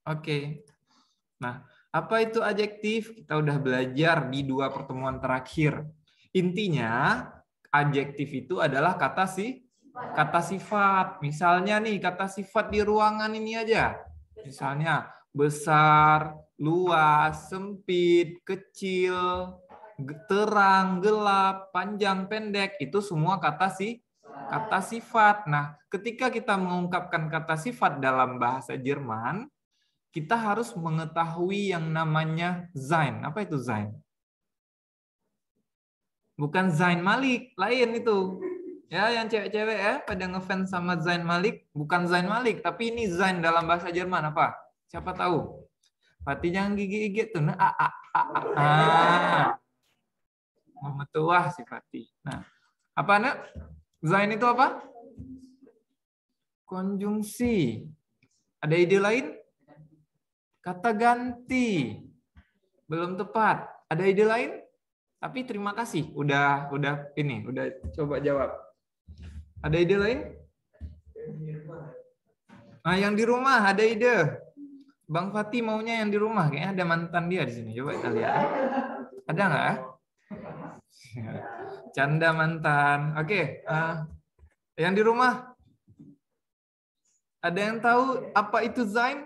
Oke. Nah, apa itu adjektif? Kita udah belajar di 2 pertemuan terakhir. Intinya, adjektif itu adalah kata sifat. Misalnya nih, kata sifat di ruangan ini aja. Misalnya, besar, luas, sempit, kecil, terang, gelap, panjang, pendek. Itu semua kata sifat. Nah, ketika kita mengungkapkan kata sifat dalam bahasa Jerman, kita harus mengetahui yang namanya sein. Apa itu sein? Bukan Zayn Malik, lain itu. Ya, yang cewek-cewek ya pada ngefans sama Zayn Malik, bukan Zayn Malik, tapi ini Zayn dalam bahasa Jerman apa? Siapa tahu? Fatih jangan gigi-gigi tuh. Nah, memetuah si Fatih. Nah, apa nak? Zayn itu apa? Konjungsi. Ada ide lain? Kata ganti. Belum tepat. Ada ide lain? Tapi terima kasih udah coba jawab. Ada ide lain? Nah, yang di rumah ada ide. Bang Fatih maunya yang di rumah, kayaknya ada mantan dia di sini. Coba kita lihat. Ada nggak? Canda mantan. Oke, yang di rumah ada yang tahu apa itu Zain?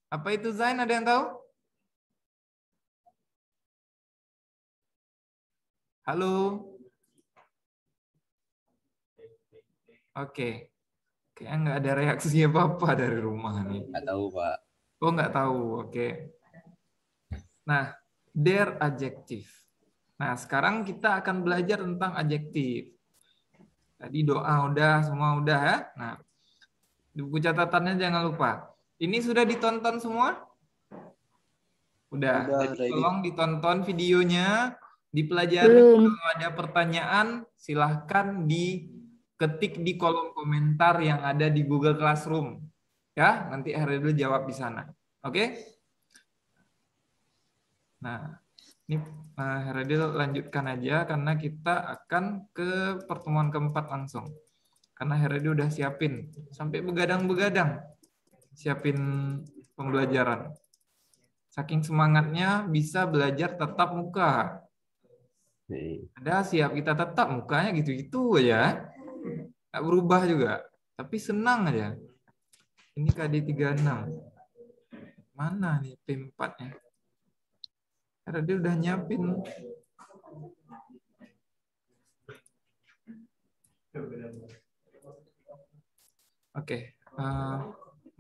Apa itu Zain? Ada yang tahu? Halo? Oke. Kayaknya nggak ada reaksi apa-apa dari rumah nih. Nggak tahu, Pak. Oh, nggak tahu. Oke. Nah, der adjektif. Nah, sekarang kita akan belajar tentang adjektif. Tadi doa udah, semua udah ya. Nah, di buku catatannya jangan lupa. Ini sudah ditonton semua? Udah. Jadi tolong ditonton videonya, dipelajari. Kalau ada pertanyaan, silahkan diketik di kolom komentar yang ada di Google Classroom. Ya, nanti Heredil jawab di sana. Oke? Nah, ini Heredil lanjutkan aja karena kita akan ke pertemuan keempat langsung. Karena Heredil udah siapin sampai begadang-begadang siapin pembelajaran. Saking semangatnya bisa belajar tatap muka. Ada siap kita tatap mukanya gitu-gitu aja. Nggak berubah juga. Tapi senang aja. Ini KD 36. Mana nih P4-nya? Karena dia udah nyiapin. Oke.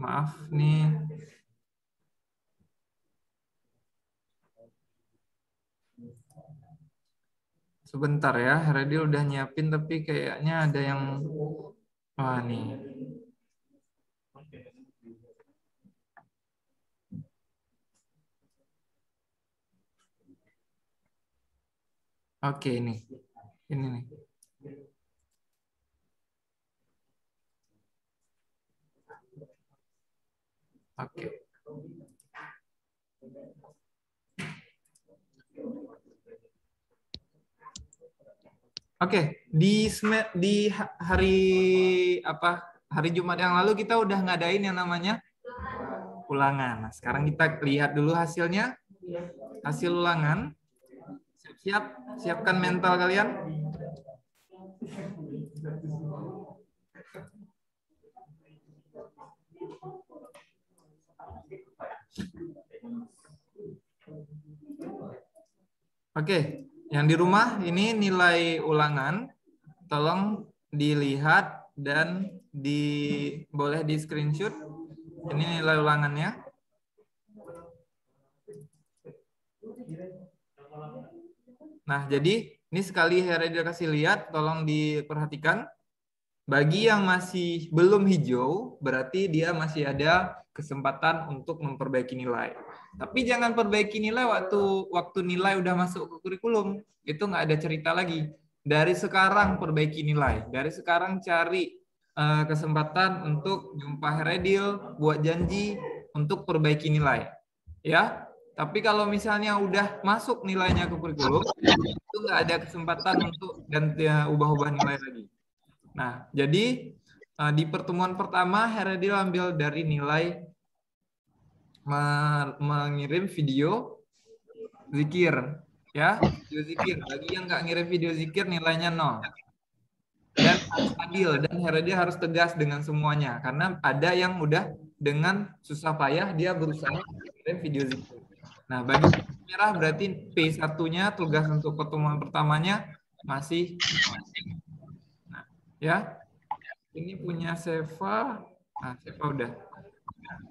Maaf nih. Sebentar ya, Heredil udah nyiapin tapi kayaknya ada yang nih. Oke, ini nih. Oke. Oke, di hari hari Jumat yang lalu kita udah ngadain yang namanya ulangan. Nah, sekarang kita lihat dulu hasilnya. Hasil ulangan. Siapkan mental kalian. Oke, yang di rumah ini nilai ulangan. Tolong dilihat dan boleh di screenshot. Ini nilai ulangannya. Nah, jadi ini sekali Heredil kasih lihat, tolong diperhatikan. Bagi yang masih belum hijau, berarti dia masih ada kesempatan untuk memperbaiki nilai. Tapi jangan perbaiki nilai waktu nilai udah masuk ke kurikulum. Itu nggak ada cerita lagi. Dari sekarang perbaiki nilai. Dari sekarang cari kesempatan untuk jumpa Heredil, buat janji untuk perbaiki nilai. Ya, tapi kalau misalnya udah masuk nilainya ke kurikulum, itu nggak ada kesempatan untuk ganti ubah-ubah nilai lagi. Nah, jadi Di pertemuan pertama, Heredil ambil dari nilai mengirim video zikir. Ya, video zikir. Bagi yang nggak ngirim video zikir, nilainya 0. Dan harus adil, dan Heredil harus tegas dengan semuanya. Karena ada yang udah dengan susah payah, dia berusaha mengirim video zikir. Nah, bagi merah berarti P1-nya, tugas untuk pertemuan pertamanya, masih 0. Nah, ya. Ini punya Seva. Nah, Seva udah.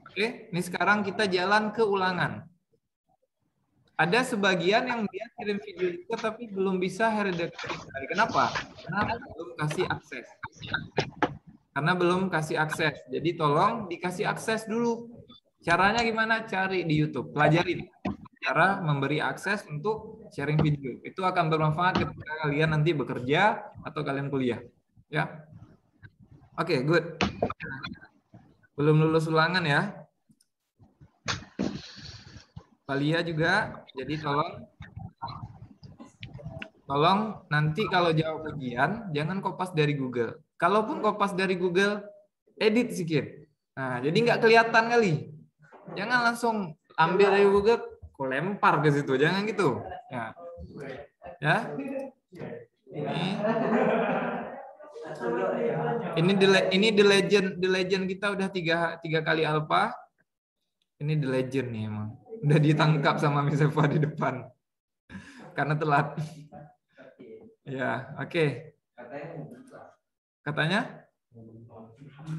Oke, ini sekarang kita jalan ke ulangan. Ada sebagian yang dia kirim video itu tapi belum bisa Heredil. Kenapa? Karena belum kasih akses. Karena belum kasih akses. Jadi tolong dikasih akses dulu. Caranya gimana? Cari di YouTube. Pelajarin cara memberi akses untuk sharing video. Itu akan bermanfaat ketika kalian nanti bekerja atau kalian kuliah. Ya. Oke, good. Belum lulus ulangan ya. Valia juga, jadi tolong nanti kalau jawab ujian jangan kopas dari Google. Kalaupun kopas dari Google, edit sedikit. Nah, jadi nggak kelihatan kali. Jangan langsung ambil dari Google, kok lempar ke situ, jangan gitu. Ya. Ini the legend kita udah tiga kali alpha. Ini the legend nih emang. Udah ditangkap sama Miss Eva di depan. Karena telat. Ya, oke. Katanya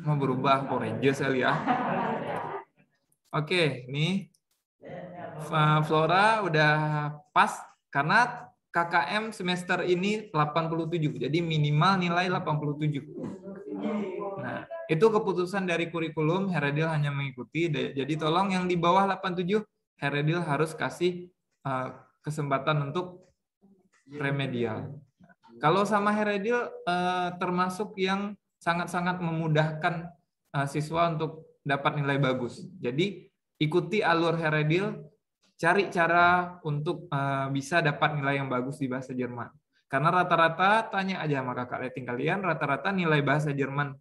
mau berubah Power Rangers kali ya. Oke, nih Flora udah pas karena KKM semester ini 87. Jadi minimal nilai 87. Nah, itu keputusan dari kurikulum, Heredil hanya mengikuti. Jadi tolong yang di bawah 87, Heredil harus kasih kesempatan untuk remedial. Kalau sama Heredil termasuk yang sangat-sangat memudahkan siswa untuk dapat nilai bagus. Jadi ikuti alur Heredil, cari cara untuk bisa dapat nilai yang bagus di bahasa Jerman. Karena rata-rata, tanya aja sama kakak rating kalian, rata-rata nilai bahasa Jerman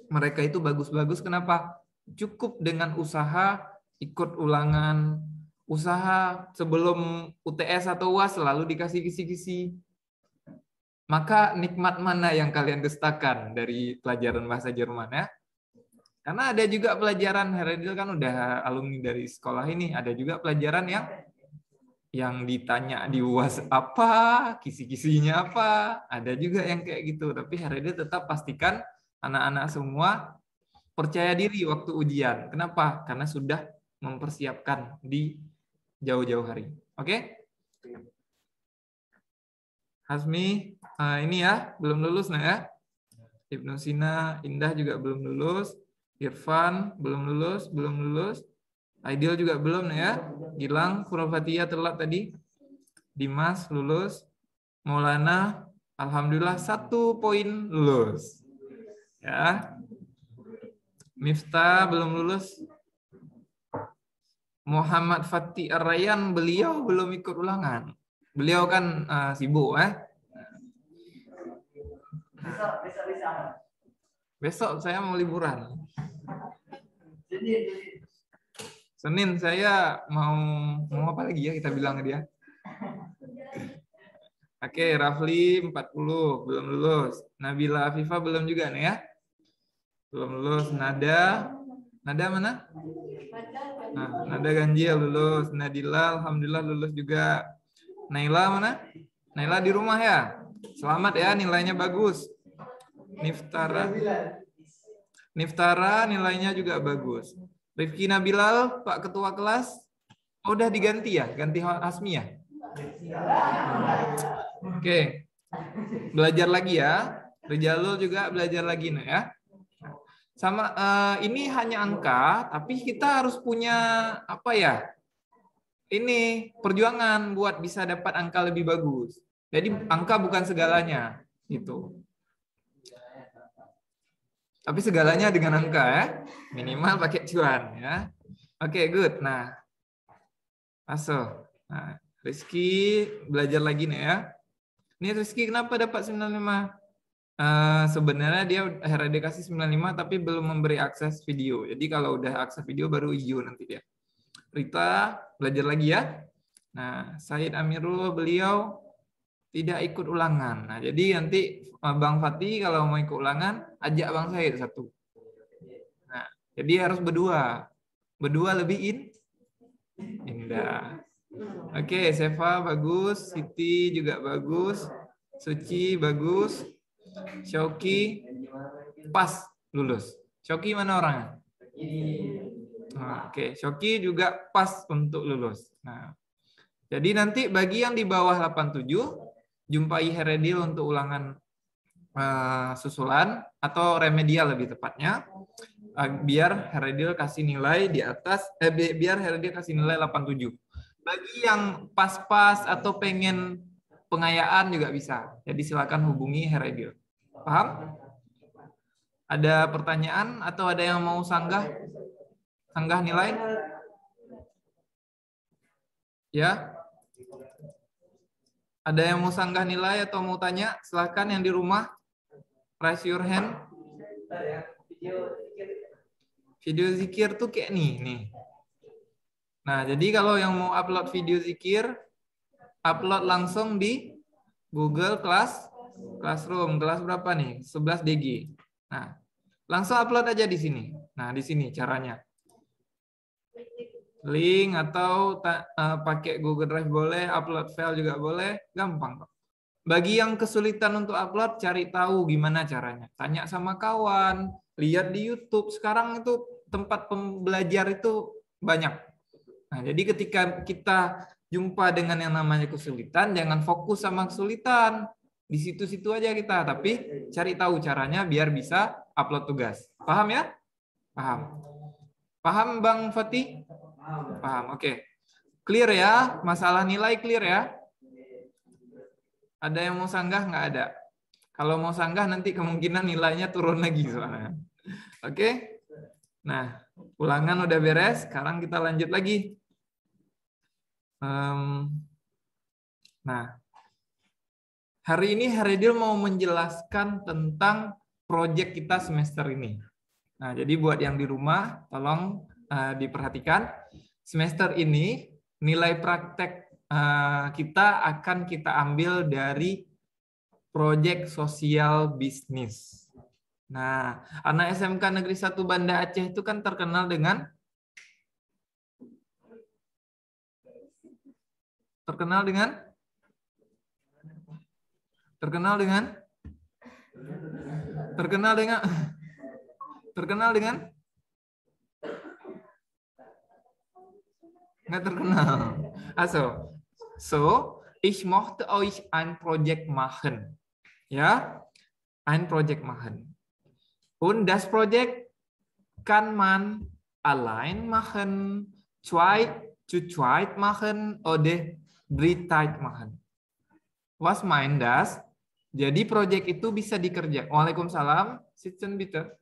mereka itu bagus-bagus. Kenapa? Cukup dengan usaha, ikut ulangan, usaha sebelum UTS atau UAS selalu dikasih kisi-kisi. Maka nikmat mana yang kalian dustakan dari pelajaran bahasa Jerman ya? Karena ada juga pelajaran, Heredil kan udah alumni dari sekolah ini, ada juga pelajaran yang ditanya di UAS apa, kisi-kisinya apa, ada juga yang kayak gitu. Tapi Heredil tetap pastikan anak-anak semua percaya diri waktu ujian. Kenapa? Karena sudah mempersiapkan di jauh-jauh hari. Oke? Hasmi, ini ya, belum lulus nah ya. Ibnu Sina, Indah juga belum lulus. Irfan, belum lulus. Aidil juga belum nah ya. Gilang, Purwafatia telat tadi. Dimas, lulus. Maulana, alhamdulillah 1 poin lulus. Ya. Miftah belum lulus. Muhammad Fatih Ar-Rayyan, beliau belum ikut ulangan. Beliau kan sibuk Besok saya mau liburan. Senin saya mau apa lagi ya kita bilang ke dia. Oke, Rafli 40 belum lulus. Nabila Afifah belum juga nih ya. Belum lulus. Nada mana? Nah, Nada Ganjil lulus. Nadila alhamdulillah lulus juga. Naila mana? Naila di rumah ya. Selamat ya, nilainya bagus. Niftara nilainya juga bagus. Rifki Nabilal, Pak Ketua Kelas, udah diganti ya? Ganti Hasmi ya? Oke. Belajar lagi ya. Rijalul juga belajar lagi nih ya. Sama ini hanya angka, tapi kita harus punya apa ya? Ini perjuangan buat bisa dapat angka lebih bagus. Jadi angka bukan segalanya, gitu. Tapi segalanya dengan angka ya. Minimal pakai cuan ya. Oke, good. Nah, masuk. Nah, Rizky belajar lagi nih ya. Ini Rizky kenapa dapat 95? Sebenarnya dia HRD kasih 95 tapi belum memberi akses video. Jadi kalau udah akses video baru hijau nanti dia. Rita belajar lagi ya. Nah, Said Amirul beliau tidak ikut ulangan. Nah, jadi nanti Bang Fatih kalau mau ikut ulangan ajak Bang Said satu. Nah, jadi harus berdua. Berdua lebih indah. Oke, Seva bagus, Siti juga bagus, Suci bagus, Shoki pas lulus. Shoki mana orangnya? Nah, oke, Shoki juga pas untuk lulus. Nah, jadi nanti bagi yang di bawah 87 jumpai Heredil untuk ulangan susulan atau remedial lebih tepatnya. Biar Heredil kasih nilai di atas biar Heredil kasih nilai 87. Bagi yang pas-pas atau pengen pengayaan juga bisa. Jadi silakan hubungi Heredil. Paham? Ada pertanyaan atau ada yang mau sanggah nilai? Ya. Ada yang mau sanggah nilai atau mau tanya? Silakan yang di rumah. Raise your hand. Video zikir tuh kayak nih. Nah, jadi kalau yang mau upload video zikir, upload langsung di Google Classroom. Kelas berapa nih? 11 DG. Nah, langsung upload aja di sini. Nah, di sini caranya. Link atau pakai Google Drive boleh, upload file juga boleh, gampang kok. Bagi yang kesulitan untuk upload, cari tahu gimana caranya. Tanya sama kawan, lihat di YouTube. Sekarang itu tempat pembelajar itu banyak. Nah, jadi ketika kita jumpa dengan yang namanya kesulitan, jangan fokus sama kesulitan. Di situ-situ aja kita, tapi cari tahu caranya biar bisa upload tugas. Paham ya? Paham. Paham Bang Fatih? Paham, oke. Clear ya? Masalah nilai clear ya? Ada yang mau sanggah? Nggak ada. Kalau mau sanggah nanti kemungkinan nilainya turun lagi soalnya. Oke? Nah, ulangan udah beres. Sekarang kita lanjut lagi. Nah, hari ini Heredil mau menjelaskan tentang proyek kita semester ini. Nah, jadi buat yang di rumah, tolong diperhatikan. Semester ini nilai praktek kita akan kita ambil dari proyek sosial bisnis. Nah, anak SMK Negeri 1 Banda Aceh itu kan terkenal dengan nggak terkenal. Also, ich möchte euch ein Projekt machen. Ja, ein Projekt machen. Und das Projekt kann man allein machen, zu zweit machen, oder dritteit machen. Was meint das? Jadi proyek itu bisa dikerjakan. Waalaikumsalam. Sitzen bitte.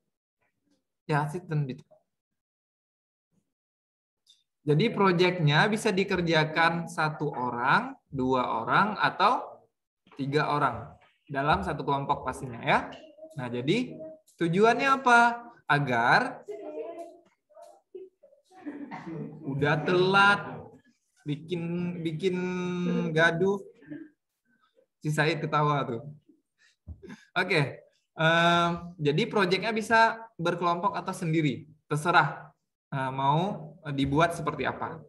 Ya, sitzen bitte. Jadi proyeknya bisa dikerjakan 1 orang, 2 orang, atau 3 orang dalam satu kelompok pastinya ya. Nah, jadi tujuannya apa? Agar udah telat, bikin gaduh. Si Said ketawa tuh. Oke. Jadi proyeknya bisa berkelompok atau sendiri, terserah mau dibuat seperti apa.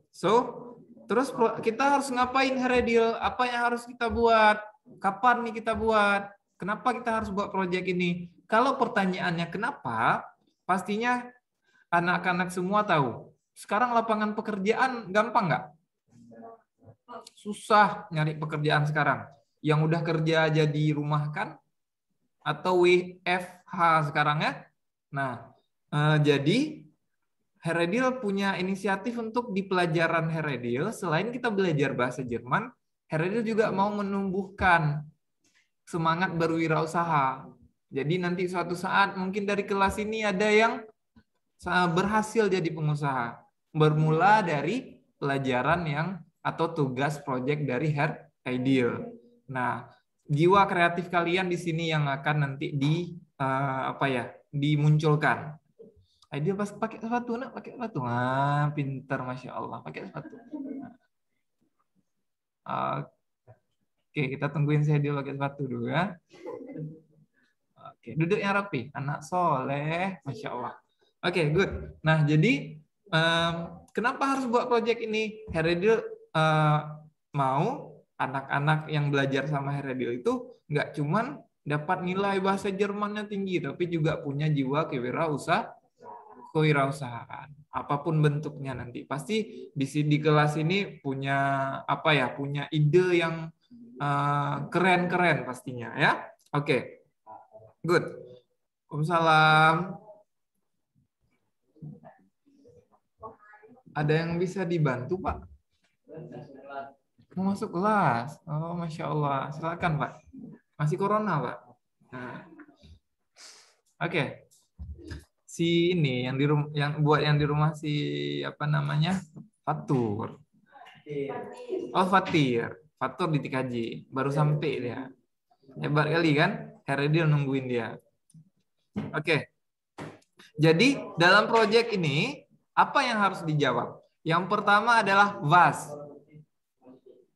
Terus kita harus ngapain Heredil? Apa yang harus kita buat? Kapan nih kita buat? Kenapa kita harus buat proyek ini? Kalau pertanyaannya kenapa, pastinya anak-anak semua tahu. Sekarang lapangan pekerjaan gampang nggak? Susah nyari pekerjaan sekarang. Yang udah kerja aja dirumahkan atau WFH sekarang ya. Nah, jadi Heredil punya inisiatif untuk di pelajaran Heredil, selain kita belajar bahasa Jerman, Heredil juga mau menumbuhkan semangat berwirausaha. Jadi nanti suatu saat mungkin dari kelas ini ada yang berhasil jadi pengusaha. Bermula dari pelajaran yang atau tugas proyek dari Heredil. Nah, jiwa kreatif kalian di sini yang akan nanti dimunculkan. Dia pas pakai sepatu, nak pakai sepatu. Pinter, masya Allah, pakai sepatu. Oke, kita tungguin saya dia pakai sepatu dulu ya. Oke, duduk yang rapi, anak soleh, masya Allah. Oke, good. Nah, jadi kenapa harus buat project ini? Heredil mau anak-anak yang belajar sama Heredil itu nggak cuman dapat nilai bahasa Jermannya tinggi, tapi juga punya jiwa kewirausahaan. Apapun bentuknya nanti, pasti di kelas ini punya punya ide yang keren-keren pastinya ya. Oke, good. Waalaikumsalam. Ada yang bisa dibantu, Pak? Mau masuk kelas? Oh, masya Allah. Silakan, Pak. Masih corona, Pak. Nah. Oke. Si ini yang di rumah si apa namanya? Fatur. Oh, Fatir. Fatur di TKJ. Baru sampai dia. Hebat kali kan? Heredil nungguin dia. Oke. Jadi dalam proyek ini apa yang harus dijawab? Yang pertama adalah was.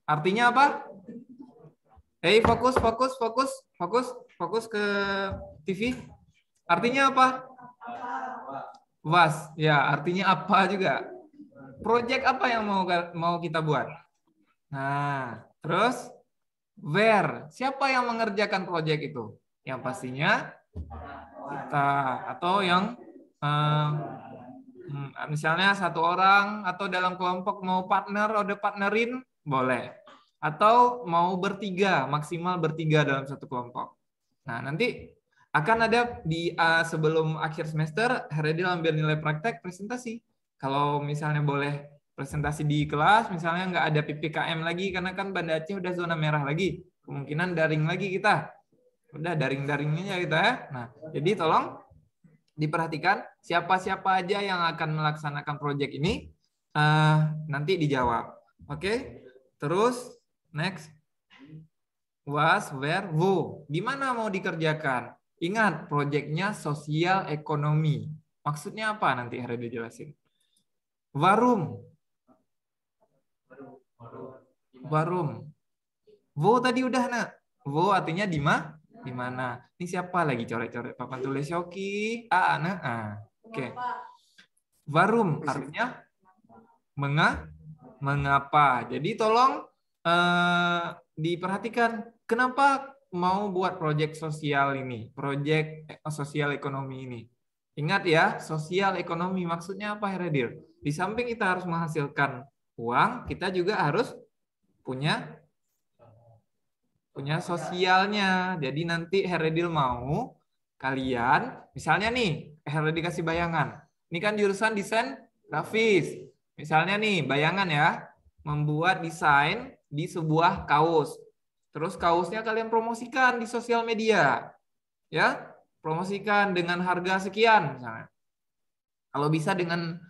Artinya apa? Fokus ke TV. Artinya apa? Was. Ya, artinya apa juga. Proyek apa yang mau kita buat? Nah, terus where? Siapa yang mengerjakan proyek itu? Yang pastinya kita atau yang misalnya satu orang atau dalam kelompok mau partnerin boleh, atau mau maksimal bertiga dalam satu kelompok. Nah, nanti akan ada di sebelum akhir semester Heredil ambil nilai praktek presentasi. Kalau misalnya boleh presentasi di kelas, misalnya nggak ada PPKM lagi karena kan Banda Aceh udah zona merah lagi, kemungkinan daring lagi kita. Udah daring-daringnya kita ya. Nah, jadi tolong diperhatikan siapa-siapa aja yang akan melaksanakan proyek ini nanti dijawab. Oke? Terus next. Was, where, wo. Di mana mau dikerjakan? Ingat, proyeknya sosial ekonomi. Maksudnya apa nanti Heredil jelasin. Warum. Wo tadi udah, nak. Wo artinya di mana? Ini siapa lagi coret-coret papan tulis Yoki? Oke. Warum artinya mengapa. Jadi tolong diperhatikan kenapa mau buat proyek sosial ini, proyek sosial ekonomi ini. Ingat ya, sosial ekonomi maksudnya apa, Heredil? Di samping kita harus menghasilkan uang, kita juga harus punya sosialnya. Jadi nanti Heredil mau kalian, misalnya nih, Heredil kasih bayangan. Ini kan jurusan desain grafis. Misalnya nih, bayangan ya, membuat desain di sebuah kaos. Terus kaosnya kalian promosikan di sosial media. Ya, promosikan dengan harga sekian misalnya. Kalau bisa dengan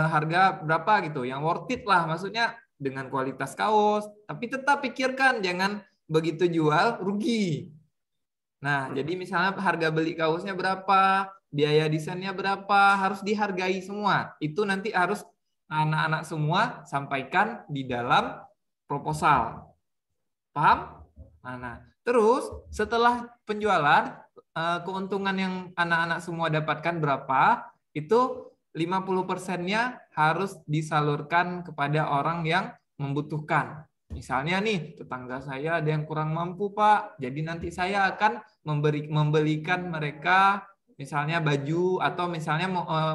harga berapa gitu, yang worth it lah, maksudnya dengan kualitas kaos, tapi tetap pikirkan jangan begitu jual rugi. Nah, jadi misalnya harga beli kaosnya berapa, biaya desainnya berapa, harus dihargai semua. Itu nanti harus anak-anak semua sampaikan di dalam proposal. Paham? Nah, terus setelah penjualan, keuntungan yang anak-anak semua dapatkan berapa, itu 50%-nya harus disalurkan kepada orang yang membutuhkan. Misalnya nih, tetangga saya ada yang kurang mampu, Pak. Jadi nanti saya akan membelikan mereka misalnya baju, atau misalnya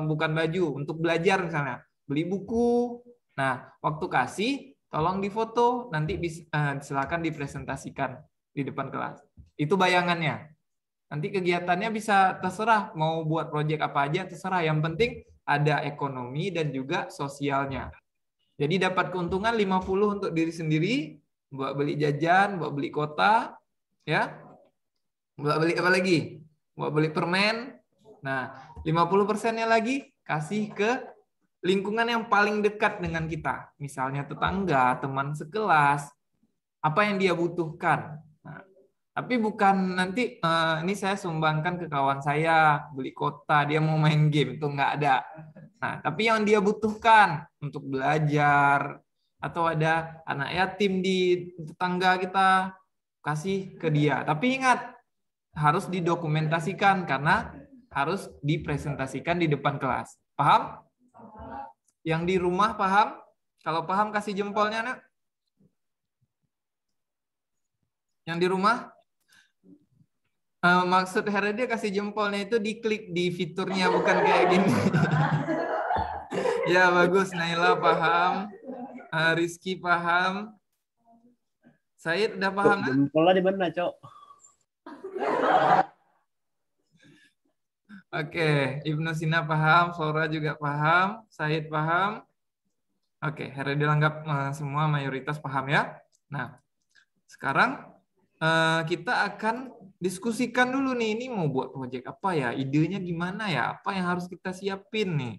bukan baju, untuk belajar misalnya. Beli buku. Nah, waktu kasih, tolong difoto, nanti silakan dipresentasikan di depan kelas. Itu bayangannya. Nanti kegiatannya bisa terserah, mau buat proyek apa aja terserah. Yang penting ada ekonomi dan juga sosialnya. Jadi dapat keuntungan 50 untuk diri sendiri, buat beli jajan, buat beli kota, ya. Buat beli apa lagi? Buat beli permen. Nah, 50%-nya lagi kasih ke lingkungan yang paling dekat dengan kita. Misalnya tetangga, teman sekelas, apa yang dia butuhkan. Nah, Tapi bukan nanti ini saya sumbangkan ke kawan saya beli kota dia mau main game itu nggak ada. Nah, tapi yang dia butuhkan untuk belajar atau ada anak yatim di tetangga kita kasih ke dia. Tapi ingat harus didokumentasikan karena harus dipresentasikan di depan kelas. Paham? Yang di rumah paham? Kalau paham kasih jempolnya, Nak. Yang di rumah? Maksud Heredia kasih jempolnya itu diklik di fiturnya, bukan kayak gini. Ya, bagus. Naila paham. Rizky paham. Said udah paham? Jempolnya di mana, Cok? Oke, Ibnu Sina paham, Flora juga paham, Said paham. Oke, Heredia anggap semua mayoritas paham ya. Nah, sekarang kita akan diskusikan dulu nih, ini mau buat proyek apa ya, idenya gimana ya, apa yang harus kita siapin nih,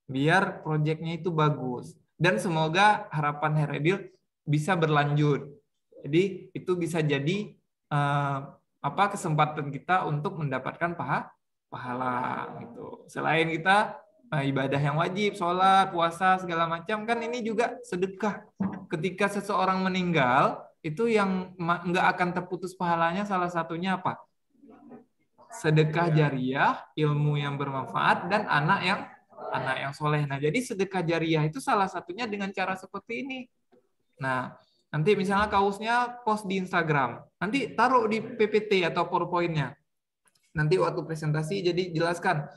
biar proyeknya itu bagus. Dan semoga harapan Heredil bisa berlanjut. Jadi itu bisa jadi kesempatan kita untuk mendapatkan pahala gitu. Selain kita ibadah yang wajib, sholat, puasa, segala macam, kan ini juga sedekah. Ketika seseorang meninggal, itu yang nggak akan terputus pahalanya salah satunya apa? Sedekah jariah, ilmu yang bermanfaat, dan anak yang soleh. Nah, jadi sedekah jariah itu salah satunya dengan cara seperti ini. Nah, nanti misalnya kaosnya post di Instagram, nanti taruh di PPT atau PowerPoint-nya. Nanti waktu presentasi jadi jelaskan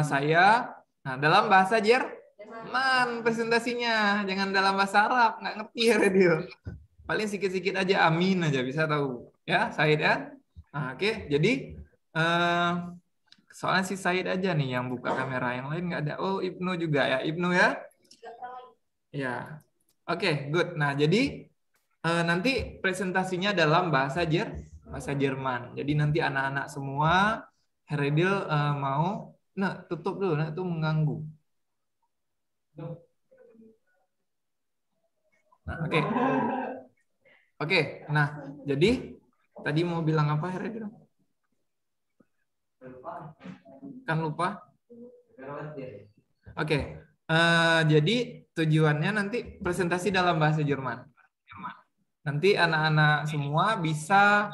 saya. Nah, dalam bahasa Jerman presentasinya, jangan dalam bahasa Arab, nggak ngerti ya radio. Paling sedikit-sedikit aja amin aja bisa tahu ya Said ya. Nah, oke. Jadi soalnya si Said aja nih yang buka kamera, yang lain nggak ada. Oh, Ibnu juga ya, Ibnu ya. Ya. Oke, good. Nah, jadi nanti presentasinya dalam bahasa Jerman. Jadi nanti anak-anak semua Heredil mau tutup dulu, itu mengganggu. Nah, oke. Oke, nah jadi tadi mau bilang apa Heredil? Kan lupa? Oke, jadi tujuannya nanti presentasi dalam bahasa Jerman. Nanti anak-anak semua bisa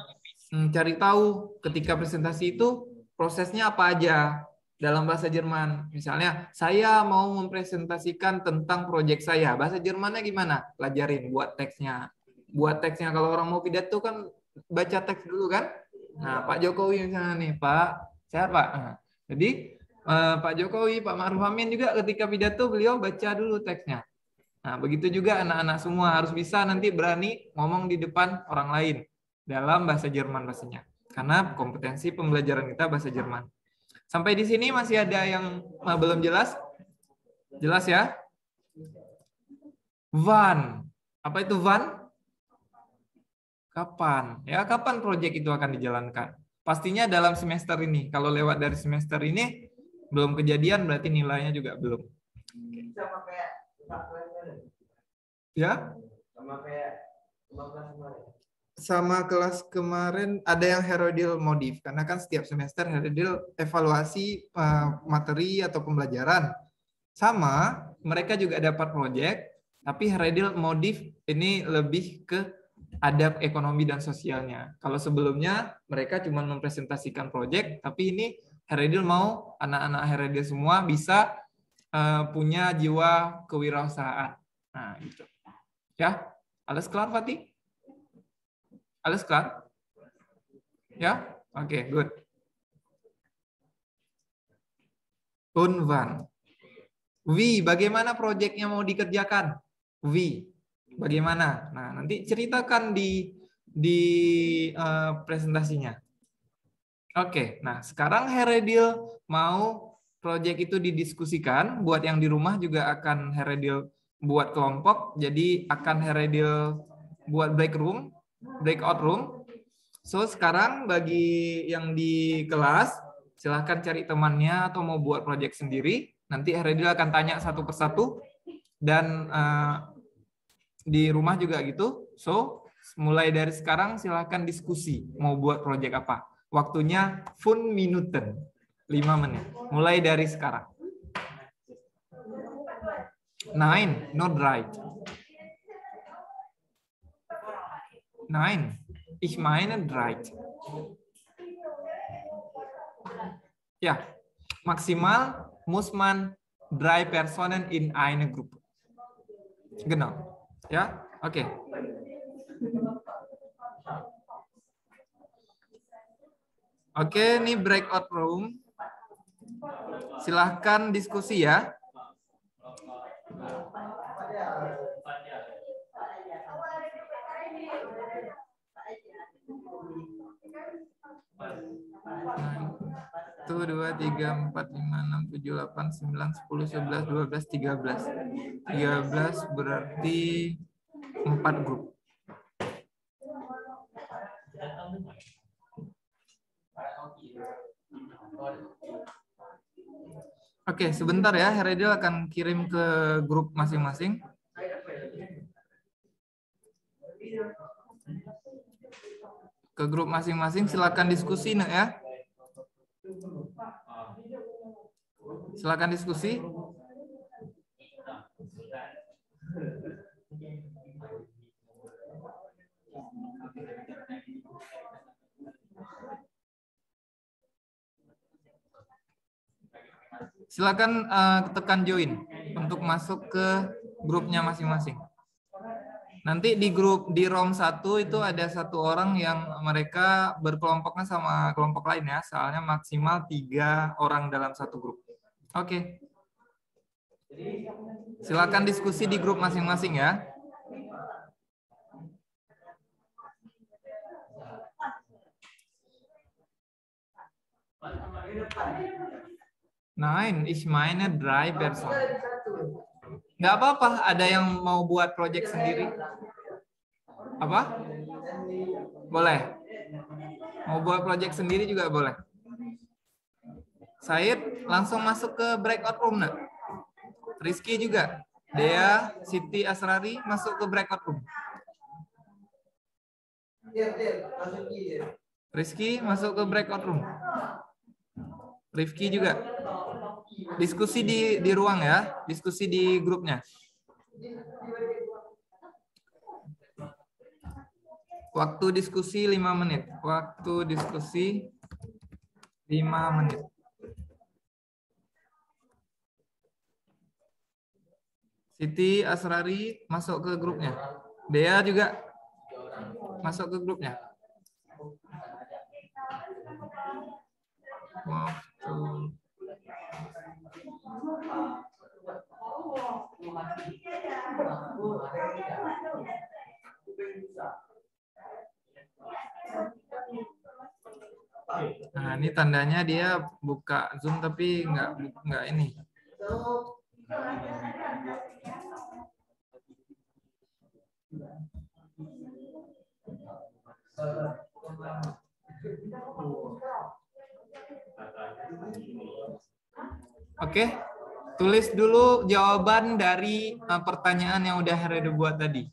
cari tahu ketika presentasi itu prosesnya apa aja dalam bahasa Jerman. Misalnya, saya mau mempresentasikan tentang proyek saya. Bahasa Jermannya gimana? Pelajarin, buat teksnya. Buat teksnya, kalau orang mau pidato kan baca teks dulu kan? Nah, Pak Jokowi misalnya nih, Pak, sehat Pak. Nah, jadi Pak Jokowi, Pak Ma'ruf Amin juga ketika pidato beliau baca dulu teksnya. Nah, begitu juga anak-anak semua harus bisa nanti berani ngomong di depan orang lain dalam bahasa Jerman pastinya. Karena kompetensi pembelajaran kita bahasa Jerman. Sampai di sini masih ada yang belum jelas? Jelas ya? Wann. Apa itu wann? Kapan? Ya, kapan proyek itu akan dijalankan? Pastinya dalam semester ini. Kalau lewat dari semester ini belum kejadian berarti nilainya juga belum. Sama kayak ya? Sama kelas kemarin ada yang Heredil modif karena kan setiap semester Heredil evaluasi materi atau pembelajaran. Sama, mereka juga dapat proyek, tapi Heredil modif ini lebih ke adab ekonomi dan sosialnya. Kalau sebelumnya mereka cuma mempresentasikan proyek, tapi ini Heredil mau anak-anak Heredil semua bisa punya jiwa kewirausahaan. Nah, gitu. Ya, alles klar, Fatih? Alles klar? Ya, oke, good. Unwan. Wi, bagaimana proyeknya mau dikerjakan? Wi, bagaimana? Nah, nanti ceritakan di presentasinya. Oke, nah sekarang Heredil mau proyek itu didiskusikan. Buat yang di rumah juga akan Heredil buat kelompok. Jadi akan Heredil buat breakout room. So sekarang bagi yang di kelas, silahkan cari temannya atau mau buat proyek sendiri. Nanti Heredil akan tanya satu persatu. Dan di rumah juga gitu. So Mulai dari sekarang silahkan diskusi. Mau buat proyek apa? Waktunya 5 Minuten. 5 menit. Mulai dari sekarang. 9, not right. 9, ich meine right. Ja, maximal muss man 3 Personen in eine Gruppe. Genau. Ya, oke. Oke, ini breakout room. Silahkan diskusi ya. Satu, 2, 3, 4, 5, 6, 7, 8, 9, 10, 11, 12, 13. 13 berarti 4 grup. Oke, sebentar ya, Heredil akan kirim ke grup masing-masing. Ke grup masing-masing, silakan diskusi ya. Silakan diskusi. Silakan tekan join untuk masuk ke grupnya masing-masing. Nanti di grup di ROM 1 itu ada 1 orang yang mereka berkelompoknya sama kelompok lain ya, soalnya maksimal 3 orang dalam 1 grup. Oke. Silakan diskusi di grup masing-masing ya. Nein, ich meine 3 Personen. Nggak apa-apa, ada yang mau buat project sendiri? Apa? Boleh. Mau buat project sendiri juga boleh. Said, langsung masuk ke breakout room, nak. Rizky juga. Dea, Siti, Asrari, masuk ke breakout room. Rizky, masuk ke breakout room. Rifki juga. Diskusi di ruang ya, diskusi di grupnya. Waktu diskusi 5 menit. Waktu diskusi 5 menit. Siti, Asrari masuk ke grupnya. Dea juga masuk ke grupnya. Waktu. Nah, ini tandanya dia buka Zoom tapi nggak ini. Oke, tulis dulu jawaban dari pertanyaan yang udah Heredo buat tadi.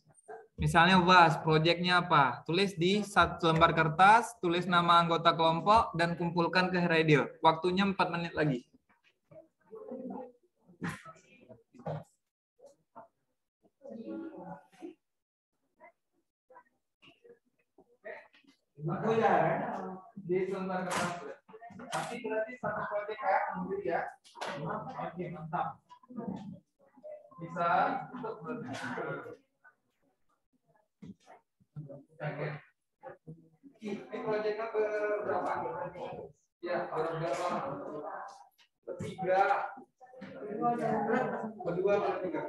Misalnya bahas proyeknya apa, tulis di 1 lembar kertas, tulis nama anggota kelompok, dan kumpulkan ke Heredo. Waktunya 4 menit lagi. Aku ya, di lembar kertas. Tapi berarti 1 proyek ya, menurut ya. Oke, mantap. Bisa untuk ini proyeknya berapa? Ya, berapa? Bertiga. Berdua, bertiga.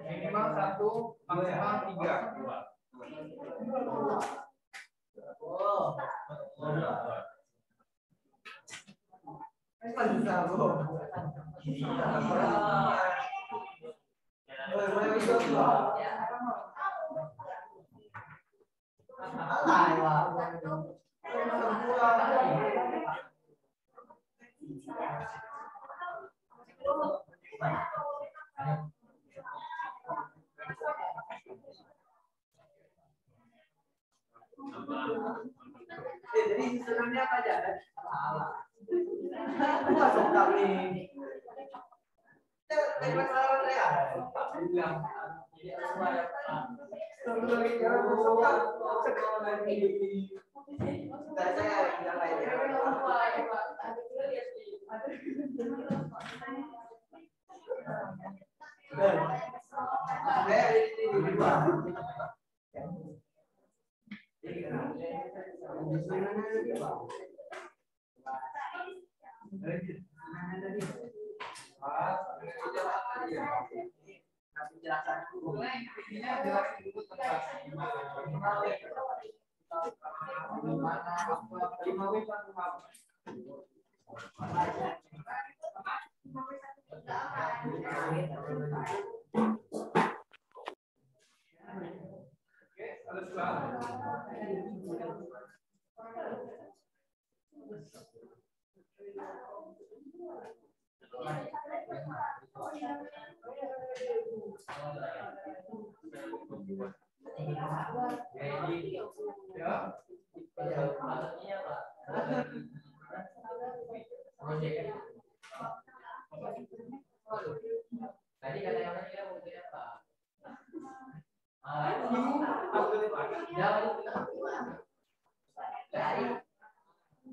Minimal 1, maksimal 3.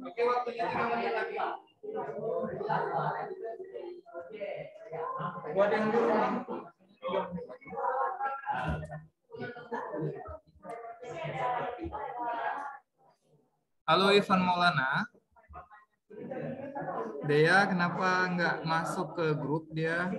Oke, waktunya 3 menit lagi. Buat yang dulu nih. Halo Irfan Maulana. Dea kenapa nggak masuk ke grup dia?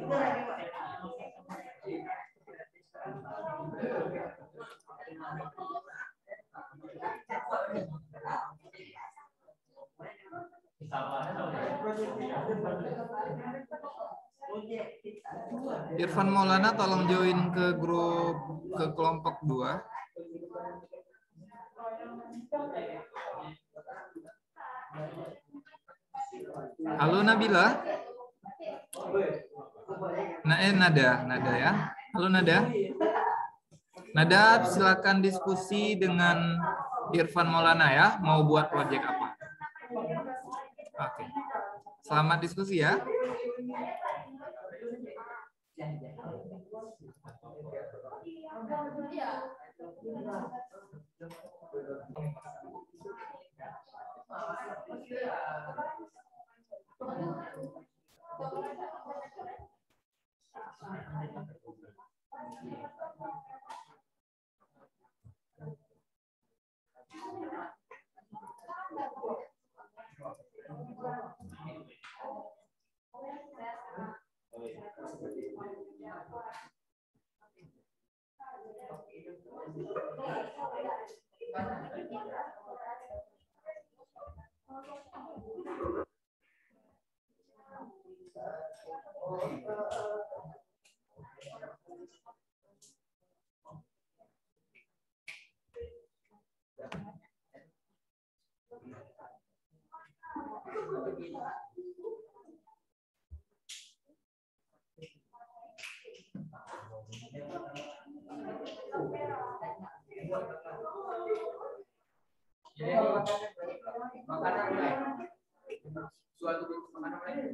Irfan Maulana tolong join ke grup, ke kelompok 2. Halo Nabila. Nada ya. Halo Nada. Nada silakan diskusi dengan Irfan Maulana ya, mau buat proyek apa? Oke. Selamat diskusi ya.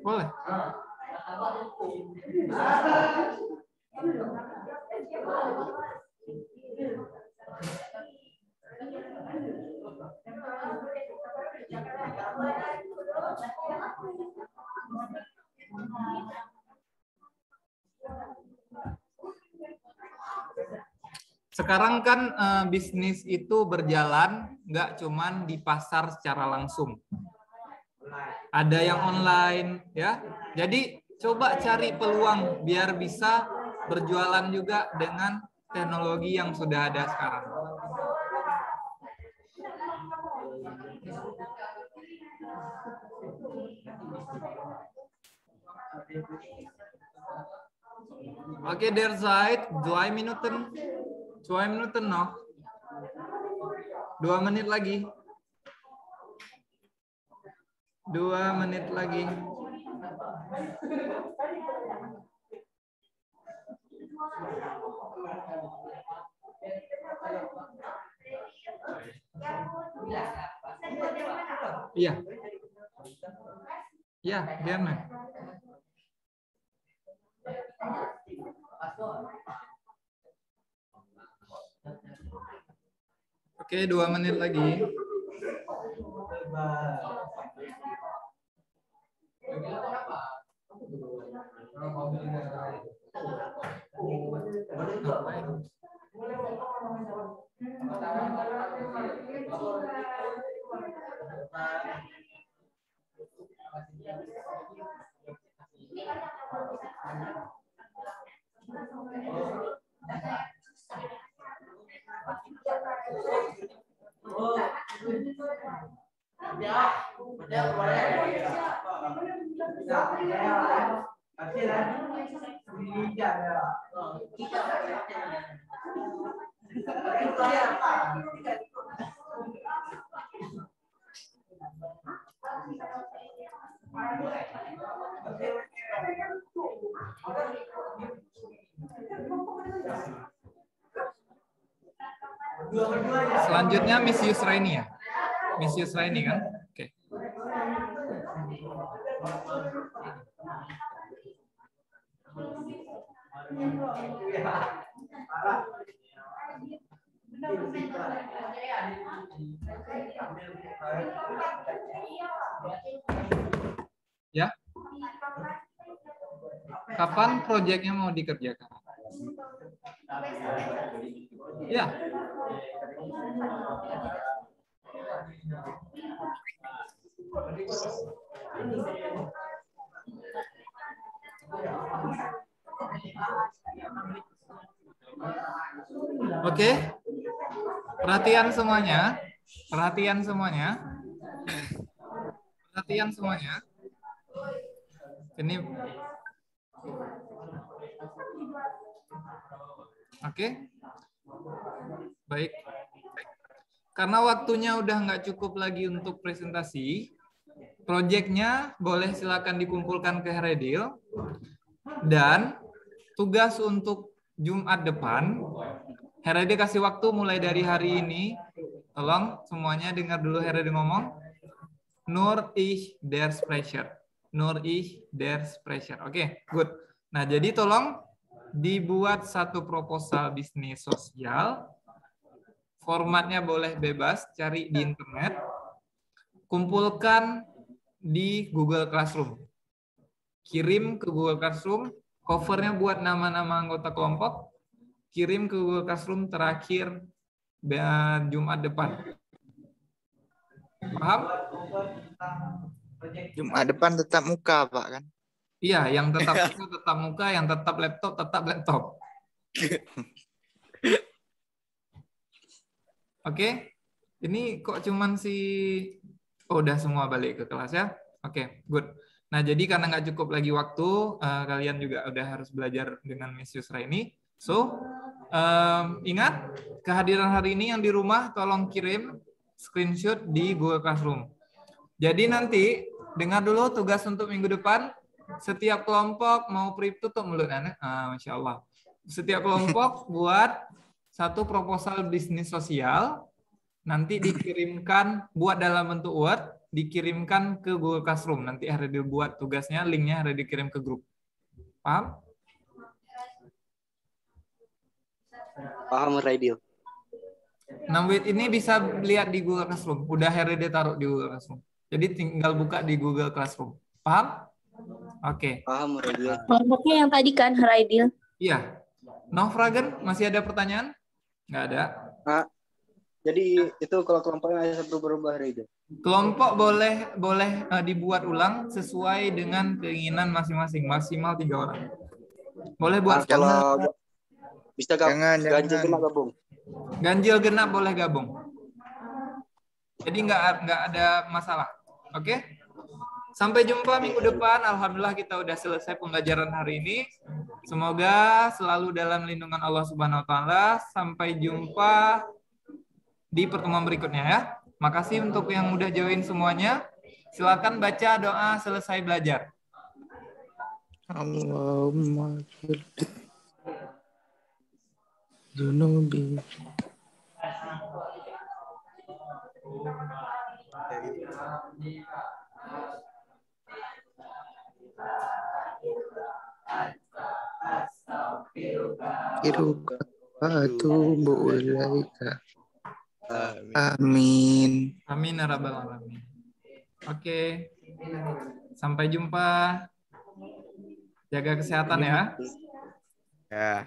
Boleh. Sekarang kan bisnis itu berjalan nggak cuman di pasar secara langsung. Ada yang online ya. Jadi coba cari peluang biar bisa berjualan juga dengan teknologi yang sudah ada sekarang. Oke, derzeit 2 Minuten. 2 Minuten noch. 2 menit lagi. 2 menit lagi. Iya. Ya, gerne. Oke, 2 menit lagi. Selanjutnya Miss Yusraini ya. Miss Yusraini kan? Oke. Ya. Kapan proyeknya mau dikerjakan? Ya. Oke. Perhatian semuanya. Perhatian semuanya. Perhatian semuanya. Ini oke. Baik. Karena waktunya udah nggak cukup lagi untuk presentasi, proyeknya boleh silakan dikumpulkan ke Heredil. Dan tugas untuk Jumat depan, Heredil kasih waktu mulai dari hari ini. Tolong semuanya dengar dulu Heredil ngomong. Nur ich der Sprecher. Nur ich der Sprecher. Oke, good. Nah, jadi tolong dibuat satu proposal bisnis sosial. Formatnya boleh bebas, cari di internet. Kumpulkan di Google Classroom. Kirim ke Google Classroom, covernya buat nama-nama anggota kelompok, kirim ke Google Classroom terakhir Jumat depan. Paham? Jumat depan tetap muka, Pak, kan? Iya, yang tetap muka, tetap muka, yang tetap laptop. Oke, ini kok cuman udah semua balik ke kelas ya? Oke, good. Nah, jadi karena nggak cukup lagi waktu, kalian juga udah harus belajar dengan Miss Yusra ini. So, ingat, kehadiran hari ini yang di rumah tolong kirim screenshot di Google Classroom. Jadi nanti, dengar dulu tugas untuk minggu depan, setiap kelompok mau tutup mulut anak, Masya Allah. Setiap kelompok buat satu proposal bisnis sosial, nanti dikirimkan, buat dalam bentuk Word, dikirimkan ke Google Classroom. Nanti Heredil buat tugasnya, linknya Heredil kirim ke grup. Paham? Paham, Raidil. Namwit ini bisa lihat di Google Classroom. Udah Heredil taruh di Google Classroom. Jadi tinggal buka di Google Classroom. Paham? Oke. Paham, Raidil. Kelompoknya yang tadi kan, Raidil. Iya. Novragen, masih ada pertanyaan? Nggak ada. Nah, jadi itu kalau kelompoknya ada satu berubah, Raidil. Kelompok boleh dibuat ulang sesuai dengan keinginan masing-masing, maksimal 3 orang. Boleh buat Kalau bisa ganjil jangan. genap gabung. ganjil genap, boleh gabung. Jadi nggak ada masalah. Oke? Sampai jumpa minggu depan. Alhamdulillah kita udah selesai pembelajaran hari ini. Semoga selalu dalam lindungan Allah Subhanahu wa taala. Sampai jumpa di pertemuan berikutnya ya. Makasih untuk yang udah join semuanya. Silakan baca doa selesai belajar. Allahumma Zunubi. Iruka atubu ilaika. Amin. Amin ya rabbal alamin. Oke. Sampai jumpa. Jaga kesehatan ya. Ya.